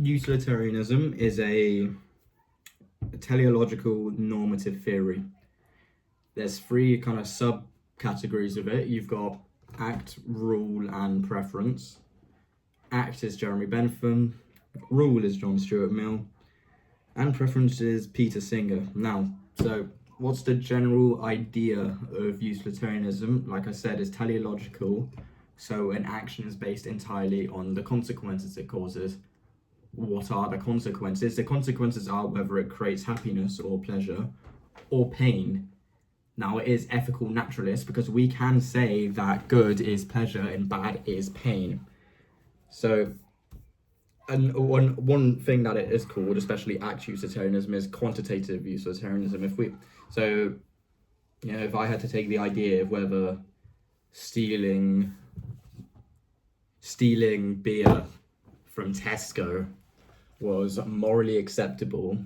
Utilitarianism is a teleological normative theory. There's three kind of subcategories of it. You've got act, rule, and preference. Act is Jeremy Bentham, rule is John Stuart Mill, and preference is Peter Singer. Now, so what's the general idea of utilitarianism? Like I said, is teleological. So an action is based entirely on the consequences it causes. What are the consequences? The consequences are whether it creates happiness or pleasure or pain. Now, it is ethical naturalist because we can say that good is pleasure and bad is pain. So, and one thing that it is called, especially act utilitarianism, is quantitative utilitarianism. If I had to take the idea of whether stealing beer from Tesco was morally acceptable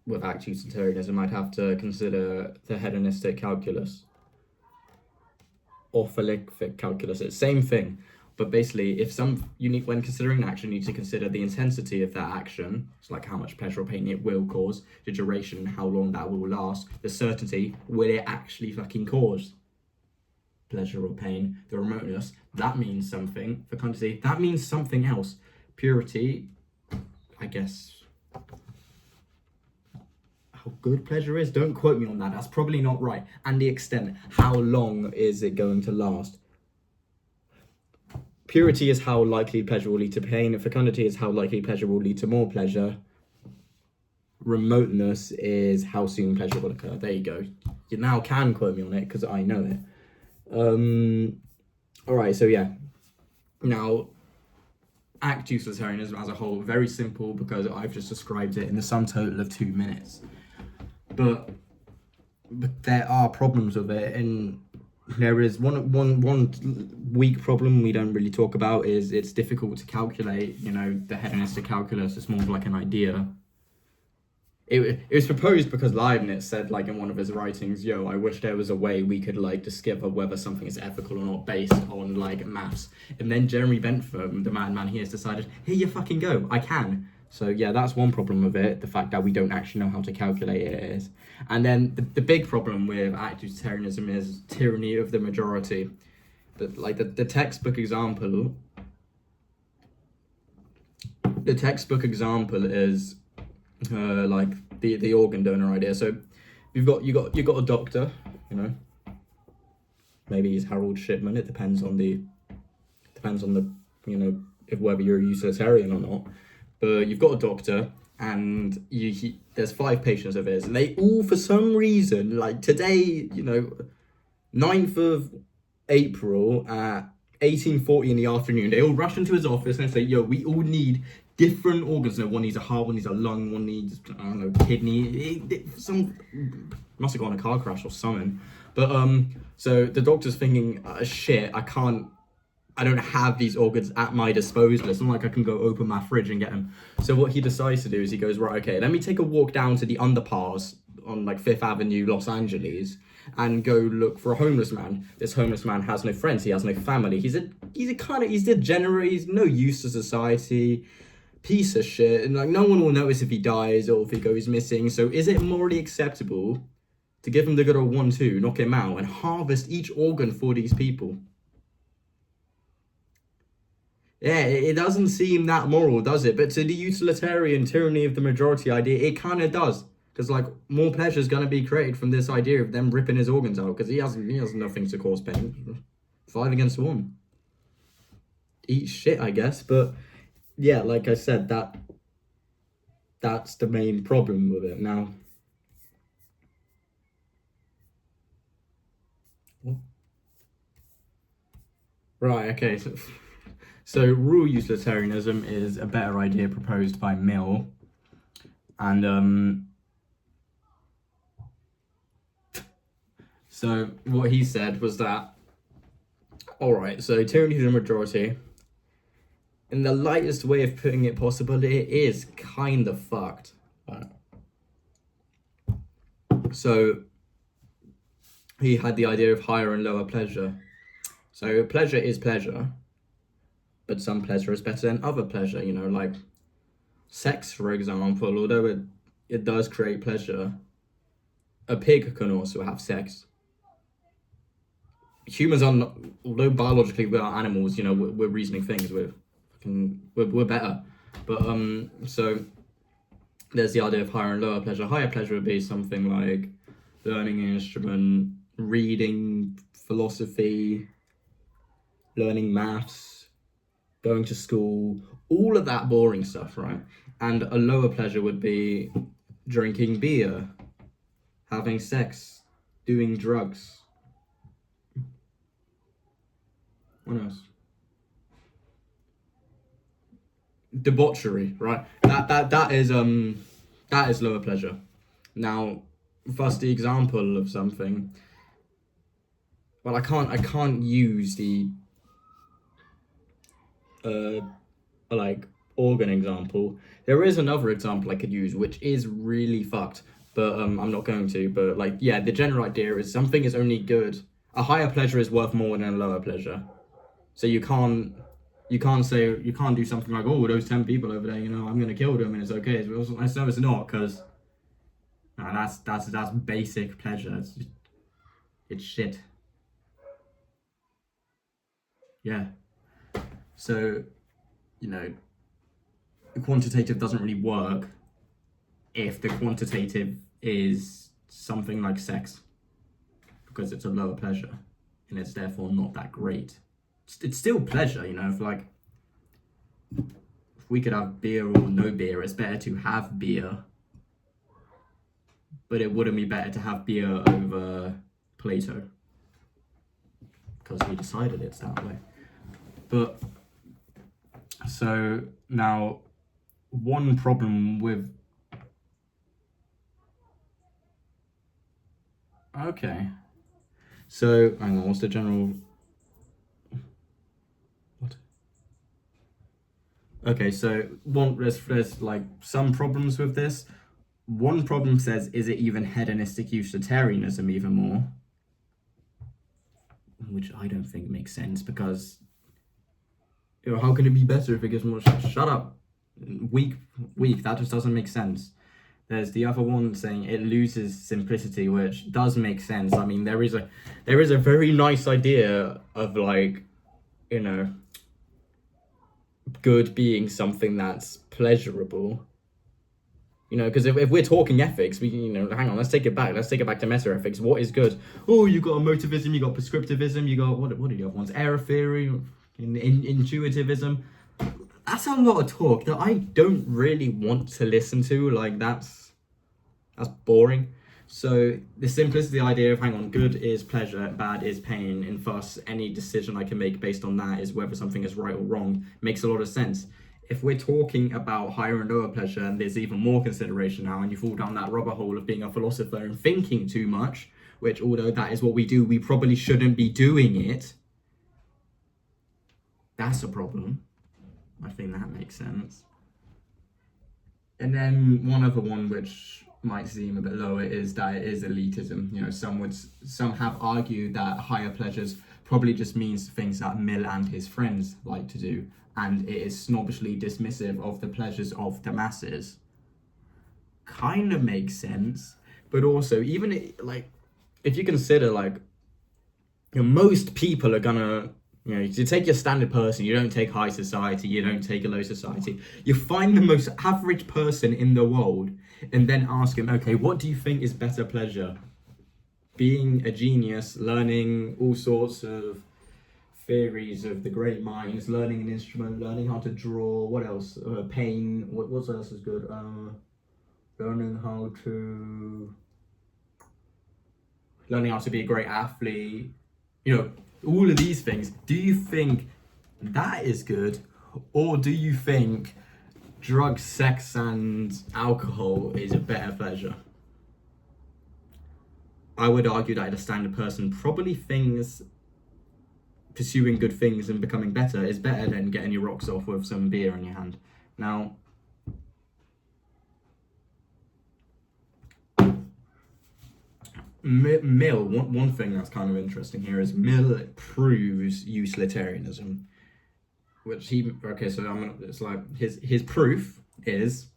with act utilitarianism, I'd have to consider the hedonistic calculus or philippic calculus. It's the same thing, but basically, when considering an action, you need to consider the intensity of that action. It's like how much pleasure or pain it will cause, the duration, how long that will last, the certainty, will it actually fucking cause pleasure or pain, the remoteness, that means something. For quantity, that means something else. Purity, I guess, how good pleasure is, don't quote me on that, that's probably not right. And the extent, how long is it going to last? Purity is how likely pleasure will lead to pain. Fecundity is how likely pleasure will lead to more pleasure. Remoteness is how soon pleasure will occur. There you go. You now can quote me on it because I know it. Alright, so yeah. Now, act utilitarianism as a whole, very simple because I've just described it in the sum total of 2 minutes. But there are problems with it, and there is one weak problem we don't really talk about is it's difficult to calculate. The hedonistic calculus is more of like an idea. It was proposed because Leibniz said, like, in one of his writings, I wish there was a way we could, like, discover whether something is ethical or not based on, like, maths. And then Jeremy Bentham, the madman he has, decided, here you fucking go, I can. So, yeah, that's one problem with it, the fact that we don't actually know how to calculate it is. And then the big problem with act utilitarianism is tyranny of the majority. The textbook example... The textbook example is... like the organ donor idea. So you got a doctor, maybe he's Harold Shipman. It depends on the if whether you're a utilitarian or not. But you've got a doctor, and there's 5 patients of his, and they all, for some reason, like today, 9th of April at 18:40 in the afternoon, they all rush into his office and say, we all need different organs. One needs a heart, one needs a lung, one needs, kidney. Some must have gone in a car crash or something. But so the doctor's thinking, shit, I don't have these organs at my disposal. It's not like I can go open my fridge and get them. So what he decides to do is he goes, right, okay, let me take a walk down to the underpass on like 5th Avenue, Los Angeles, and go look for a homeless man. This homeless man has no friends, he has no family. He's degenerate, he's no use to society, piece of shit, and like no one will notice if he dies or if he goes missing. So is it morally acceptable to give him the good old 1-2, knock him out, and harvest each organ for these people? Yeah, it doesn't seem that moral, does it? But to the utilitarian tyranny of the majority idea, it kind of does. Because, like, more pleasure is going to be created from this idea of them ripping his organs out. Because he has nothing to cause pain. 5 against 1. Eat shit, I guess. But, yeah, like I said, that's the main problem with it. Now, right, okay. So rule utilitarianism is a better idea proposed by Mill. And, so what he said was that, alright, so tyranny of the majority, in the lightest way of putting it possible, it is kind of fucked. So he had the idea of higher and lower pleasure. So pleasure is pleasure, but some pleasure is better than other pleasure, like sex, for example, although it does create pleasure, a pig can also have sex. Humans are not, although biologically we are animals, we're reasoning things. We're better. But so there's the idea of higher and lower pleasure. Higher pleasure would be something like learning an instrument, reading philosophy, learning maths, going to school, all of that boring stuff, right? And a lower pleasure would be drinking beer, having sex, doing drugs. What else? Debauchery, right? That is lower pleasure. Now, first the example of something. Well, I can't use the like organ example. There is another example I could use, which is really fucked, but I'm not going to. But like, yeah, the general idea is something is only good. A higher pleasure is worth more than a lower pleasure. So you can't do something like, oh, those 10 people over there, I'm gonna kill them and it's okay. It's not, because that's basic pleasure. It's shit. Yeah. So, the quantitative doesn't really work if the quantitative is something like sex, because it's a lower pleasure and it's therefore not that great. It's still pleasure, if we could have beer or no beer, it's better to have beer, but it wouldn't be better to have beer over Plato, because we decided it's that way. But so now, one problem with so hang on, what's the general? What? Okay, so there's like some problems with this. One problem says, is it even hedonistic utilitarianism even more? Which I don't think makes sense, because how can it be better if it gives more? Shut up. Weak. That just doesn't make sense. There's the other one saying it loses simplicity, which does make sense. I mean, there is a very nice idea of like, good being something that's pleasurable. Because if we're talking ethics, we hang on, let's take it back. Let's take it back to meta ethics. What is good? Oh, you got emotivism, you got prescriptivism, you got what do you have ones? Error theory, intuitivism. That's a lot of talk that I don't really want to listen to. Like, that's boring. So the simplicity idea of, hang on, good is pleasure, bad is pain, and thus any decision I can make based on that is whether something is right or wrong, makes a lot of sense. If we're talking about higher and lower pleasure, and there's even more consideration now, and you fall down that rubber hole of being a philosopher and thinking too much, which, although that is what we do, we probably shouldn't be doing it. That's a problem. I think that makes sense. And then one other one which might seem a bit lower is that it is elitism. Some have argued that higher pleasures probably just means things that Mill and his friends like to do, and it is snobbishly dismissive of the pleasures of the masses. Kind of makes sense, but also, even if you consider most people are gonna, you take your standard person, you don't take high society, you don't take a low society. You find the most average person in the world and then ask him, okay, what do you think is better pleasure? Being a genius, learning all sorts of theories of the great minds, learning an instrument, learning how to draw, what else? Pain, what else is good? Learning how to be a great athlete, all of these things. Do you think that is good, or do you think drugs, sex, and alcohol is a better pleasure? I would argue that a standard person probably thinks pursuing good things and becoming better is better than getting your rocks off with some beer in your hand. Now, Mill, one thing that's kind of interesting here is Mill proves utilitarianism. which he okay. So I'm gonna. It's like his proof is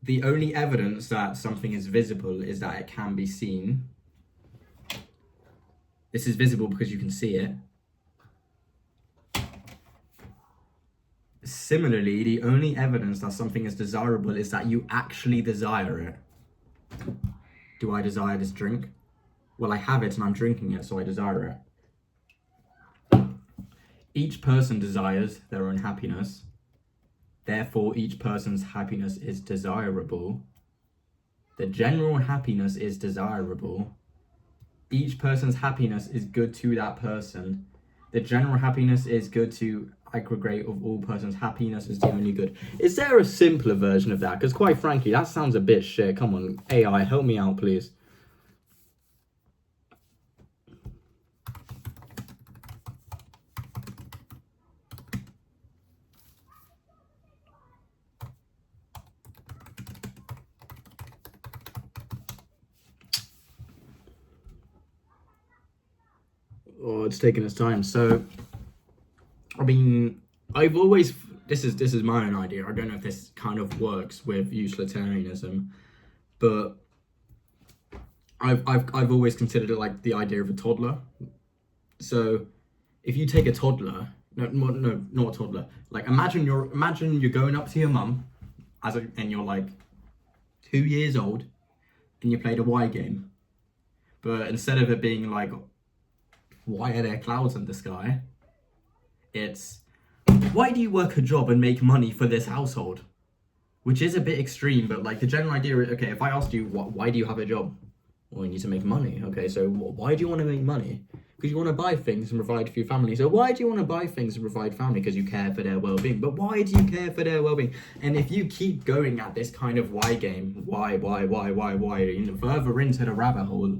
the only evidence that something is visible is that it can be seen. This is visible because you can see it. Similarly, the only evidence that something is desirable is that you actually desire it. Do I desire this drink? Well, I have it and I'm drinking it, so I desire it. Each person desires their own happiness. Therefore, each person's happiness is desirable. The general happiness is desirable. Each person's happiness is good to that person. The general happiness is good to aggregate of all persons. Happiness is the only good. Is there a simpler version of that? Because quite frankly, that sounds a bit shit. Come on, AI, help me out, please. Oh, it's taking its time. So, I mean, I've always this is my own idea. I don't know if this kind of works with utilitarianism, but I've always considered it like the idea of a toddler. So, if you take a toddler, no, not a toddler. Like imagine you're going up to your mum, and you're like 2 years old, and you played a Y game, but instead of it being like, why are there clouds in the sky? It's, why do you work a job and make money for this household? Which is a bit extreme, but like the general idea is, okay, if I asked you, why do you have a job? Well, you need to make money. Okay, so why do you want to make money? Because you want to buy things and provide for your family. So why do you want to buy things and provide family? Because you care for their well-being. But why do you care for their well-being? And if you keep going at this kind of why game, why, you know, further into the rabbit hole,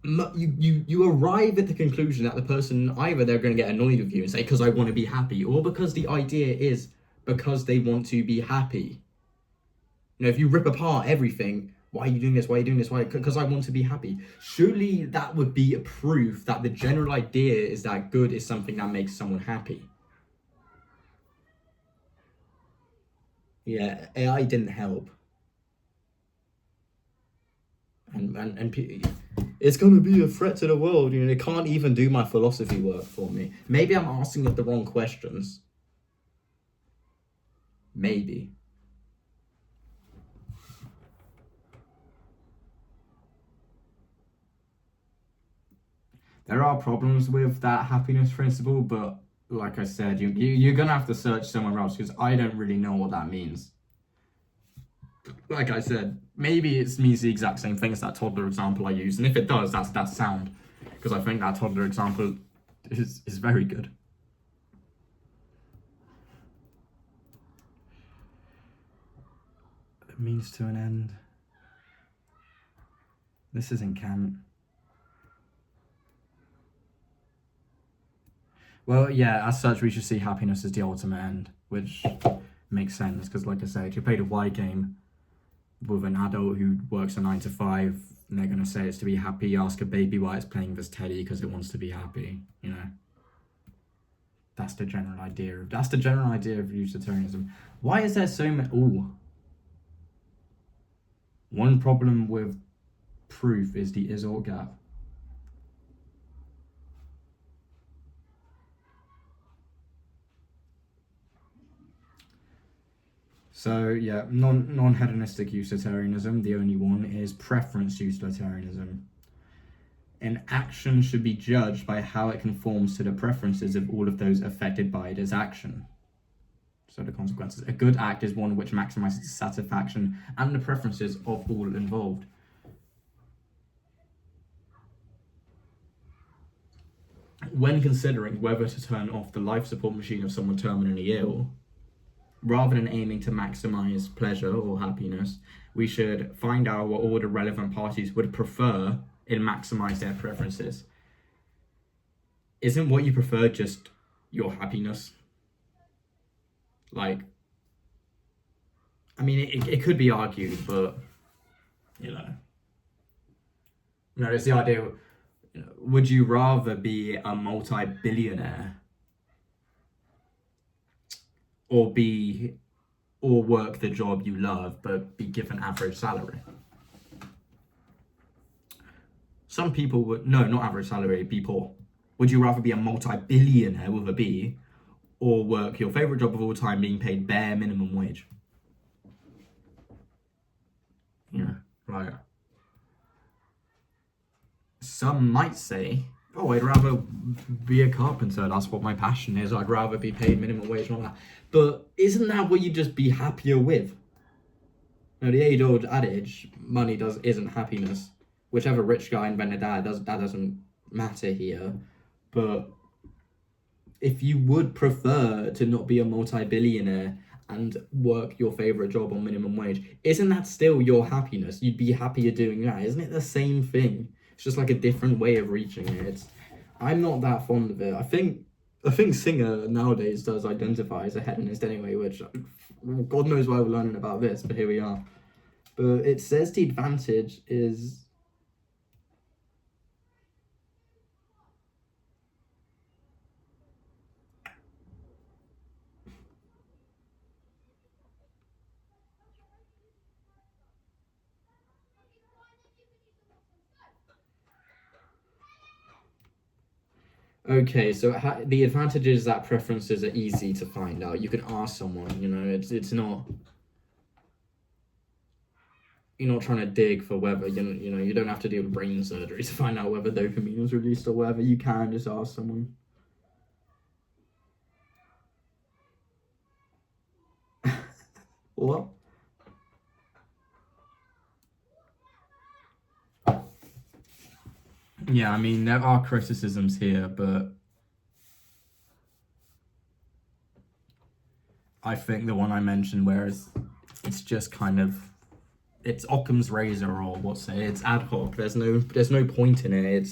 you arrive at the conclusion that the person, either they're going to get annoyed with you and say, because I want to be happy, or because the idea is because they want to be happy. You know, if you rip apart everything, why are you doing this? Why are you doing this? Why? Because I want to be happy. Surely that would be a proof that the general idea is that good is something that makes someone happy. Yeah, AI didn't help. And it's going to be a threat to the world. You know, it can't even do my philosophy work for me. Maybe I'm asking it the wrong questions. Maybe. There are problems with that happiness principle, but like I said, you're going to have to search somewhere else because I don't really know what that means. Like I said, maybe it means the exact same thing as that toddler example I used, and if it does, that's sound, because I think that toddler example is very good. A means to an end. This isn't Kant. Well, yeah, as such, we should see happiness as the ultimate end, which makes sense, because like I said, if you played a Y game with an adult who works a 9 to 5, and they're going to say it's to be happy, ask a baby why it's playing this teddy because it wants to be happy, you know. That's the general idea of utilitarianism. Why is there so many? One problem with proof is the is-or gap. So yeah, non-hedonistic utilitarianism, the only one is preference utilitarianism. An action should be judged by how it conforms to the preferences of all of those affected by its action. So the consequences. A good act is one which maximizes the satisfaction and the preferences of all involved. When considering whether to turn off the life support machine of someone terminally ill, rather than aiming to maximize pleasure or happiness, we should find out what all the relevant parties would prefer and maximize their preferences. Isn't what you prefer just your happiness? Like, I mean, it could be argued, but, you know, there's the idea, you know, would you rather be a multi-billionaire or be or work the job you love but be given average salary? Some people would, no, not average salary, be poor. Would you rather be a multi-billionaire with a B or work your favorite job of all time being paid bare minimum wage? Yeah, right. Some might say, oh, I'd rather be a carpenter. That's what my passion is. I'd rather be paid minimum wage and all that. But isn't that what you'd just be happier with? No, the age-old adage, money isn't happiness. Whichever rich guy invented that, that doesn't matter here. But if you would prefer to not be a multi-billionaire and work your favorite job on minimum wage, isn't that still your happiness? You'd be happier doing that. Isn't it the same thing? It's just like a different way of reaching it. I'm not that fond of it. I think Singer nowadays does identify as a hedonist anyway, which God knows why we're learning about this, but here we are. But it says the advantage is... Okay, so the advantage is that preferences are easy to find out. You can ask someone, you know, it's not... You're not trying to dig for whether, you know, you don't have to do brain surgery to find out whether dopamine was released or whether. You can just ask someone. What? Yeah, I mean, there are criticisms here, but I think the one I mentioned, whereas it's just kind of, it's Occam's razor, or what's it? It's ad hoc. There's no point in it.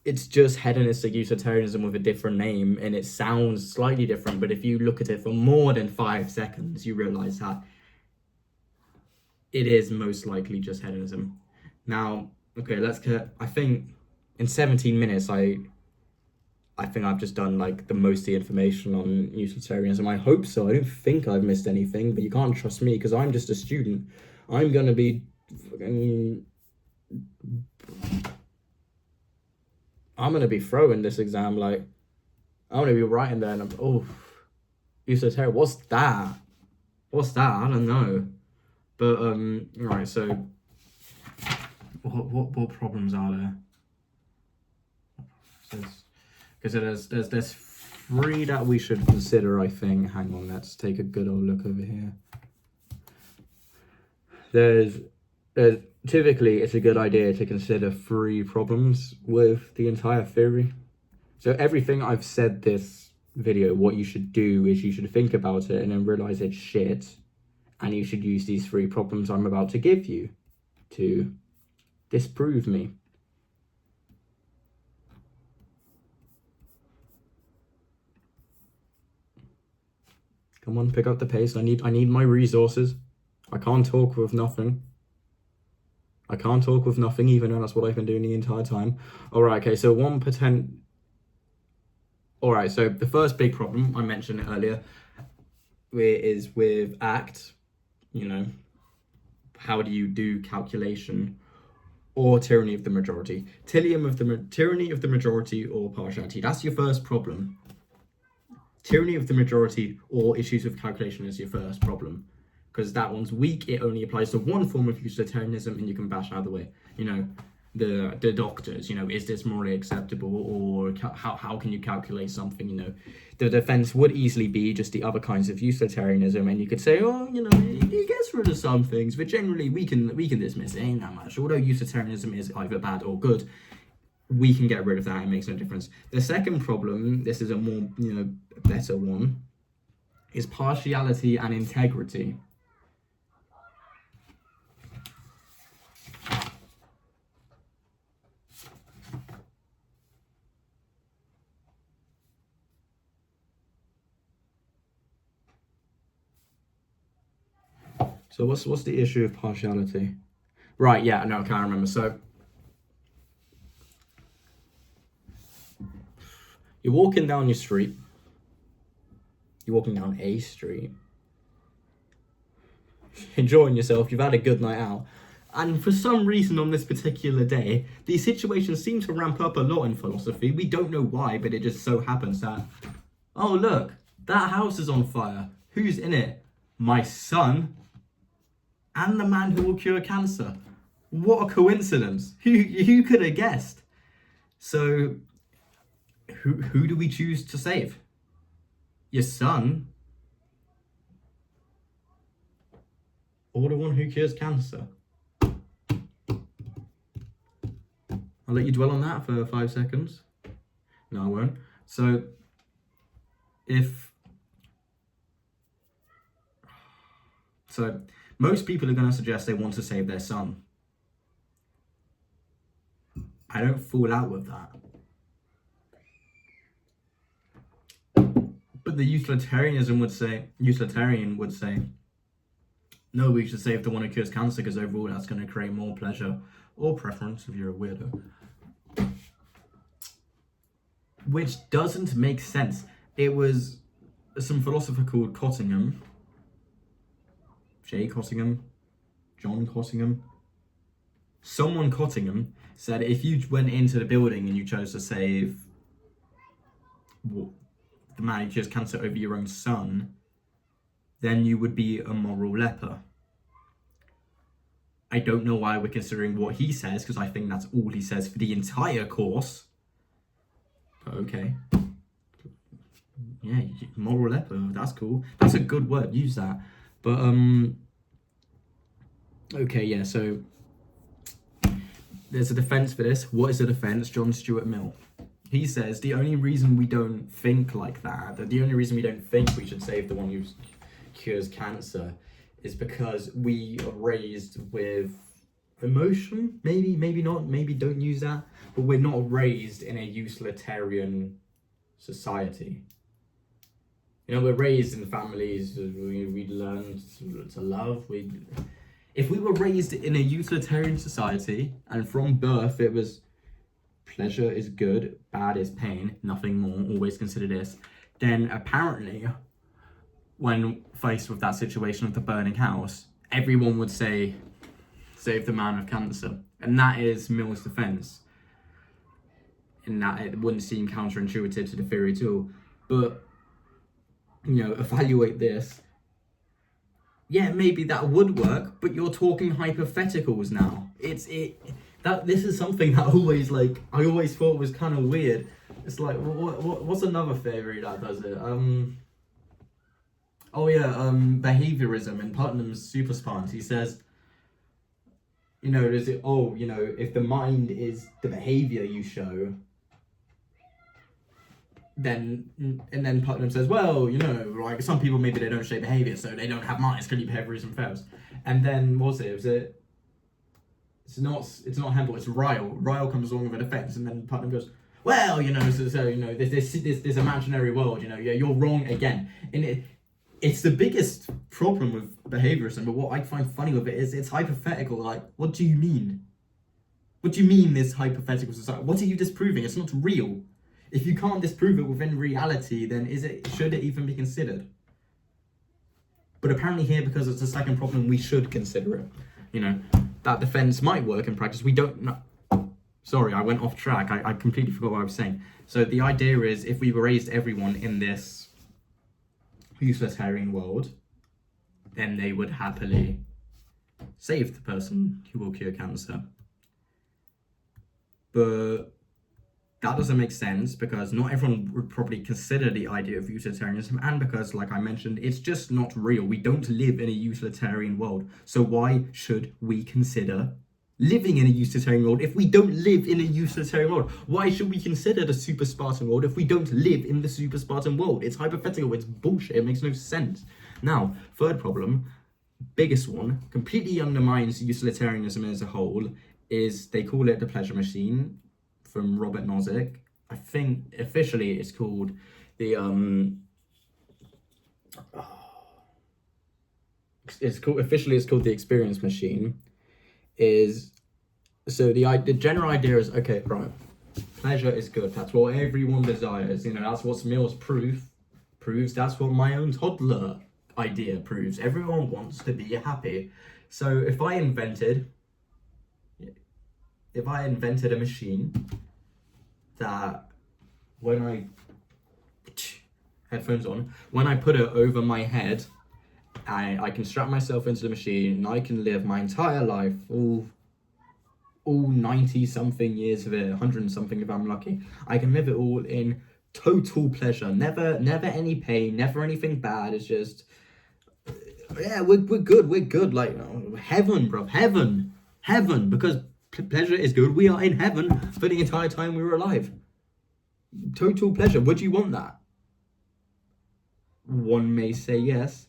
It's just hedonistic utilitarianism with a different name, and it sounds slightly different. But if you look at it for more than 5 seconds, you realize that it is most likely just hedonism. Now, okay, let's get. I think in 17 minutes, I think I've just done like the most of the information on utilitarianism. I hope so. I don't think I've missed anything, but you can't trust me because I'm just a student. I'm gonna be I'm gonna be throwing this exam, like I'm gonna be writing there and utilitarian. What's that? I don't know. But right. So what problems are there? Because there's 3 that we should consider, I think. Hang on, let's take a good old look over here. There's typically it's a good idea to consider 3 problems with the entire theory. So everything I've said this video, what you should do is you should think about it and then realize it's shit, and you should use these 3 problems I'm about to give you to disprove me. Come on, pick up the pace. I need my resources. I can't talk with nothing. Even though that's what I've been doing the entire time. Alright, okay, so Alright, so the first big problem, I mentioned it earlier, is with ACT, you know, how do you do calculation, or tyranny of the majority. Tyranny of the majority or partiality. That's your first problem. Tyranny of the majority or issues with calculation is your first problem. Because that one's weak, it only applies to one form of utilitarianism and you can bash out of the way. You know, the doctors, you know, is this morally acceptable, or how can you calculate something, you know? The defense would easily be just the other kinds of utilitarianism, and you could say, oh, you know, it gets rid of some things, but generally we can dismiss it, ain't that much. Although utilitarianism is either bad or good, we can get rid of that, it makes no difference. The second problem, this is a more, you know, better one, is partiality and integrity. So what's the issue of partiality? Right, yeah, no, I can't remember. So you're walking down your street You're walking down A Street, enjoying yourself, you've had a good night out. And for some reason on this particular day, these situations seem to ramp up a lot in philosophy. We don't know why, but it just so happens that, oh look, that house is on fire. Who's in it? My son and the man who will cure cancer. What a coincidence. Who could have guessed? So, who do we choose to save? Your son? Or the one who cures cancer? I'll let you dwell on that for 5 seconds. No, I won't. So, most people are going to suggest they want to save their son. I don't fall out with that. But the utilitarian would say, no, we should save the one who cures cancer because overall that's going to create more pleasure or preference if you're a weirdo. Which doesn't make sense. It was some philosopher called Cottingham, J. Cottingham, John Cottingham. Someone Cottingham said if you went into the building and you chose to save the man who cures cancer over your own son, then you would be a moral leper. I don't know why we're considering what he says, because I think that's all he says for the entire course. But okay. Yeah, moral leper, that's cool. That's a good word, use that. But, okay, yeah, so there's a defense for this. What is the defense? John Stuart Mill. He says the only reason we don't think like that, the only reason we don't think we should save the one who cures cancer is because we are raised with emotion. Maybe not, maybe don't use that, but we're not raised in a utilitarian society. You know, we're raised in families, we learn to love. If we were raised in a utilitarian society and from birth it was pleasure is good, bad is pain, nothing more, always consider this, then apparently when faced with that situation of the burning house, everyone would say, save the man of cancer. And that is Mill's defense. In that it wouldn't seem counterintuitive to the theory at all. But, you know, evaluate this. Yeah, maybe that would work, but you're talking hypotheticals now. This is something that I always thought was kind of weird. It's like, what's another theory that does it? Behaviorism in Putnam's Super Spartans. He says, if the mind is the behavior you show, then Putnam says, well, like some people maybe they don't show behavior, so they don't have minds, clearly behaviorism fails. And then it's not Hempel, it's Ryle. Ryle comes along with a defense, and then Putnam goes, well, this imaginary world, you're wrong again. And it's the biggest problem with behaviorism, but what I find funny with it is it's hypothetical. Like, what do you mean? What do you mean this hypothetical society? What are you disproving? It's not real. If you can't disprove it within reality, then should it even be considered? But apparently here, because it's a second problem, we should consider it. That defense might work in practice. We don't know. Sorry, I went off track. I completely forgot what I was saying. So the idea is, if we raised everyone in this utilitarian world, then they would happily save the person who will cure cancer. But that doesn't make sense, because not everyone would probably consider the idea of utilitarianism, and because, like I mentioned, it's just not real. We don't live in a utilitarian world. So why should we consider living in a utilitarian world if we don't live in a utilitarian world? Why should we consider the super Spartan world if we don't live in the super Spartan world? It's hypothetical, it's bullshit, it makes no sense. Now, third problem, biggest one, completely undermines utilitarianism as a whole, is they call it the pleasure machine, from Robert Nozick. I think officially it's called the it's called the experience machine. The general idea is, okay, right, pleasure is good. That's what everyone desires. That's what Mill's proof proves. That's what my own toddler idea proves. Everyone wants to be happy. So if I invented a machine that when I headphones on, when I put it over my head, I can strap myself into the machine and I can live my entire life, all 90 something years of it, 100 something if I'm lucky. I can live it all in total pleasure, never any pain, never anything bad. It's just, yeah, we're good, like heaven, bro, heaven, because pleasure is good. We are in heaven for the entire time we were alive. Total pleasure. Would you want that? One may say yes,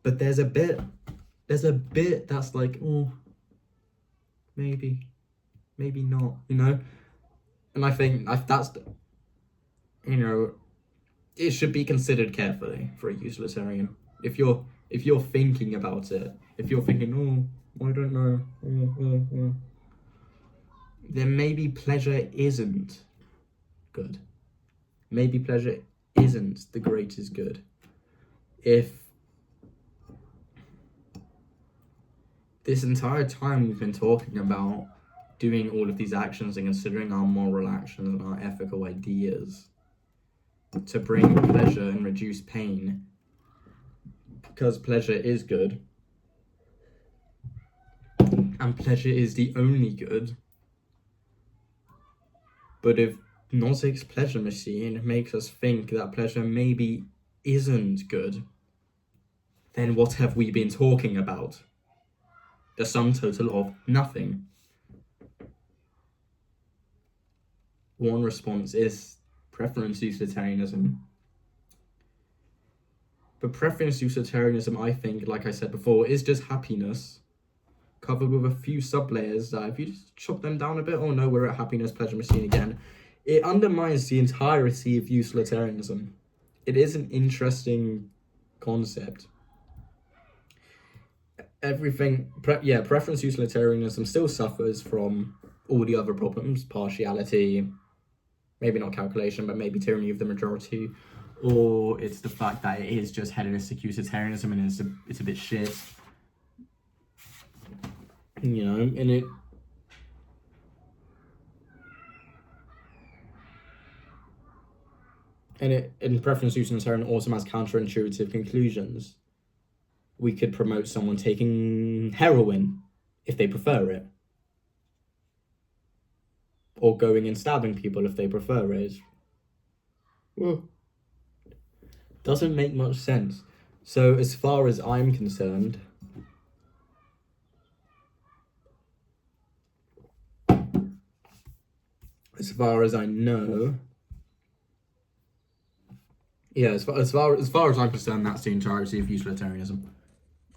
but there's a bit that's like, oh, maybe not, and I think that's, it should be considered carefully for a utilitarian. If you're thinking about it, if you're thinking, oh, I don't know, then maybe pleasure isn't good. Maybe pleasure isn't the greatest good. If this entire time we've been talking about doing all of these actions and considering our moral actions and our ethical ideas to bring pleasure and reduce pain, because pleasure is good, and pleasure is the only good, but if Nozick's pleasure machine makes us think that pleasure maybe isn't good, then what have we been talking about? The sum total of nothing. One response is preference utilitarianism. But preference utilitarianism, I think, like I said before, is just happiness covered with a few sub-layers that if you just chop them down a bit, oh no, we're at happiness pleasure machine again. It undermines the entirety of utilitarianism. It is an interesting concept. Preference utilitarianism still suffers from all the other problems, partiality, maybe not calculation, but maybe tyranny of the majority, or it's the fact that it is just hedonistic utilitarianism and it's a bit shit. And preference utilitarian also has counterintuitive conclusions. We could promote someone taking heroin if they prefer it, or going and stabbing people if they prefer it. Well, doesn't make much sense. So as far as I'm concerned, as far as I know, as far as I'm concerned, that's the entirety of utilitarianism.